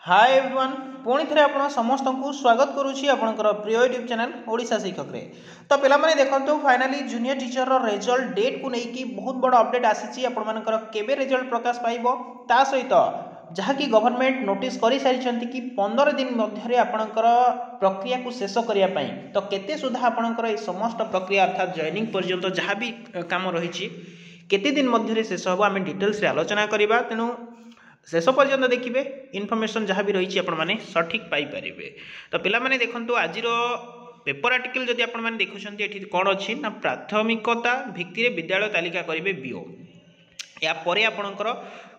Hi everyone पुणी थे आप समस्त को स्वागत करुच्ची आपणकर प्रिय यूट्यूब चैनल ओडिशा शिक्षक रे। तो पिला माने देखंतु फाइनली जूनियर टीचर रो रिजल्ट डेट को लेकिन बहुत बड़ अपडेट आसी आपणकर केबे रिजल्ट प्रकाश पाइबो ता सहित जहाँकि गवर्नमेंट नोटिस कर सारी कि 15 दिन मध्य आपणकर प्रक्रिया को शेष करने तो केते सुधा आपणकर समस्त प्रक्रिया अर्थात जॉइनिंग पर्यंत जहाँ भी काम रही केते दिन मध्य शेष हम आम डिटेल्स आलोचना करवा। तेणु शेष पर्यंत देखिए इनफर्मेशन जहाँ भी रही आपने सठिक पाइपर। तो पिला देखो आज पेपर आर्टिकल जदि आपने देखुं ये कौन अच्छी ना प्राथमिकता भित्ति विद्यालय तालिका करेंगे बीओ या पर आपणकर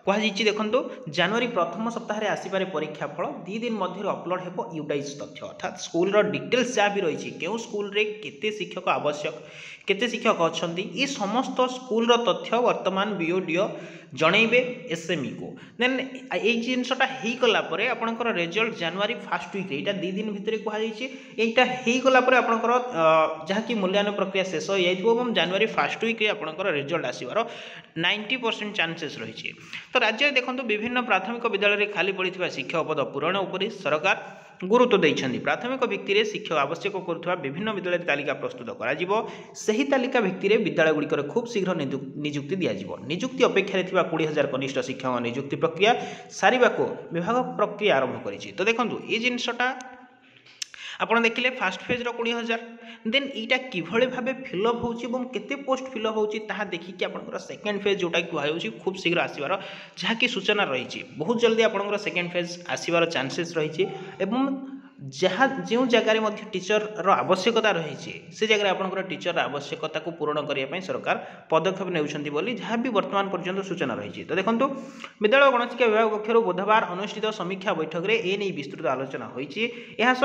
कहुई देखो जनवरी प्रथम सप्ताह आसपे परीक्षा फल 2 दिन मध्य अपलोड हो यूटाइज तथ्य अर्थात स्कूल डिटेल्स जहाँ भी रही क्यों स्कूल रे केते शिक्षक आवश्यक केते शिक्षक अच्छा ये समस्त स्कूल तथ्य वर्तमान बीओडीओ जनइबे एसएमई को देन ये जिनसा होगला आपंकर रिजल्ट जनवरी फर्स्ट वीक यहाँ 2 दिन भितर कहुई होगला आपंकर जहाँकि मूल्यांकन प्रक्रिया शेष हो जाए जनवरी फर्स्ट वीक आपंकर रिजल्ट आसबार 90% चांसेस रही। तो राज्य में देखो विभिन्न प्राथमिक विद्यालय खाली पड़ा शिक्षक पद पूरण उपर सरकार गुरुत्व देइछन्ति। प्राथमिक भित्ति में शिक्षक आवश्यक करुवा विभिन्न विद्यालय तालिका प्रस्तुत कर तालिका भित्ति में विद्यालय गुड़िकर खूब शीघ्र निजुक्ति दिज्व। निजुक्ति अपेक्षा 20,000 कनिष्ठ शिक्षक निजुक्ति प्रक्रिया सारिबा को विभाग प्रक्रिया आरंभ करिछि। तो देखो ये जिनसटा आप देखिले फास्ट फेज 20,000 देन यहाँ किभली भाव फिलअप होते पोस्ट फिलअप होता देखिए आप सेकेंड फेज जोटा कहुच्छी खूब शीघ्र आसबार जहाँकि सूचना रही बहुत जल्दी आप सेकेंड फेज आसबार चांसेस रही जहाँ जो जगार टीचर आवश्यकता रही से जगह आपंकर टीचर आवश्यकता को पूरण करने सरकार पदक्षेप ने जहाँ भी वर्तमान पर्यंत सूचना रही। तो देखो विद्यालय गणशिक्षा विभाग पक्षर बुधवार अनुष्ठित समीक्षा बैठक में एने विस्तृत आलोचना होती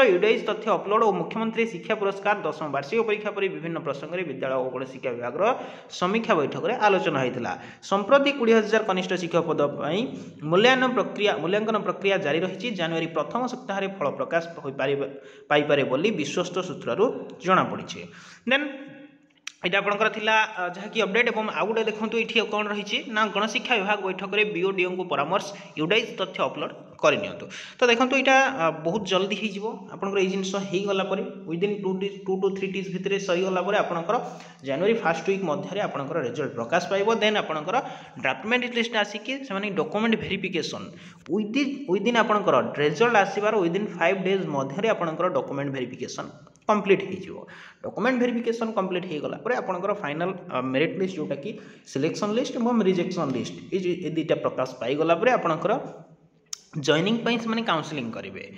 यूडाइज तथ्य अपलोड और मुख्यमंत्री शिक्षा पुरस्कार 10वीं वार्षिक परीक्षा पर विभिन्न प्रसंग में विद्यालय और गणशिक्षा विभाग समीक्षा बैठक में आलोचना होता। संप्रति 20,000 कनिष्ठ शिक्षक पद मूल्यांकन प्रक्रिया जारी रही जनवरी प्रथम सप्ताह फल प्रकाश पाइपारे बोली विश्वस्त सूत्रु जना पड़ी। देन यहाँ आपंकर जहाँकि अपडेट और आउ गए देखो ये कौन रही ना गणशिक्षा विभाग बैठक में बीओडीओ को परामर्श यूडाइज तथ्य अपलोड करनी। तो देखो यहाँ बहुत जल्दी होकर ये जिनस होगला विदिन 2 to 3 days भितर सहीगला आपंकर जनवरी फर्स्ट वीक मध्य आपंकर रिजल्ट प्रकाश पाइब। देन आपंकर ड्राफ्टमेंट लिस्ट आसिकी से डॉक्यूमेंट वेरिफिकेशन विदिन आपंकर रिजल्ट आसबार विदिन 5 days मध्य आपंकर डॉक्यूमेंट वेरिफिकेशन कंप्लीट हो डॉक्यूमेंट वेरिफिकेशन कंप्लीट होगला आपंकर फाइनल मेरिट लिस्ट जोटा कि सिलेक्शन लिस्ट और रिजेक्शन लिस्ट ये दुईटा प्रकाश पाईगला आपंकर जॉइनिंग से काउंसलिंग करेंगे।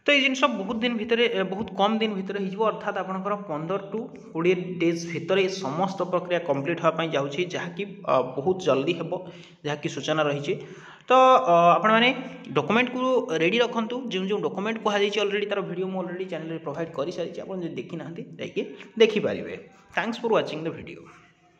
तो ये जिनस बहुत दिन भितर बहुत कम दिन भितर हो अर्थात आपंकर 15 to 20 days भितर समस्त प्रक्रिया कंप्लीट होगापी जाऊँगी जहाँकि बहुत जल्दी हे जहाँकि सूचना रही। तो आपण मैंने डॉक्यूमेंट को रेडी रखुँ जो डॉक्यूमेंट कहुई अलरेडी तार वीडियो मुझे अलरेडी चैनल प्रोवाइड कर सारी आप देखी ना देखिपारे। Thanks for watching the video.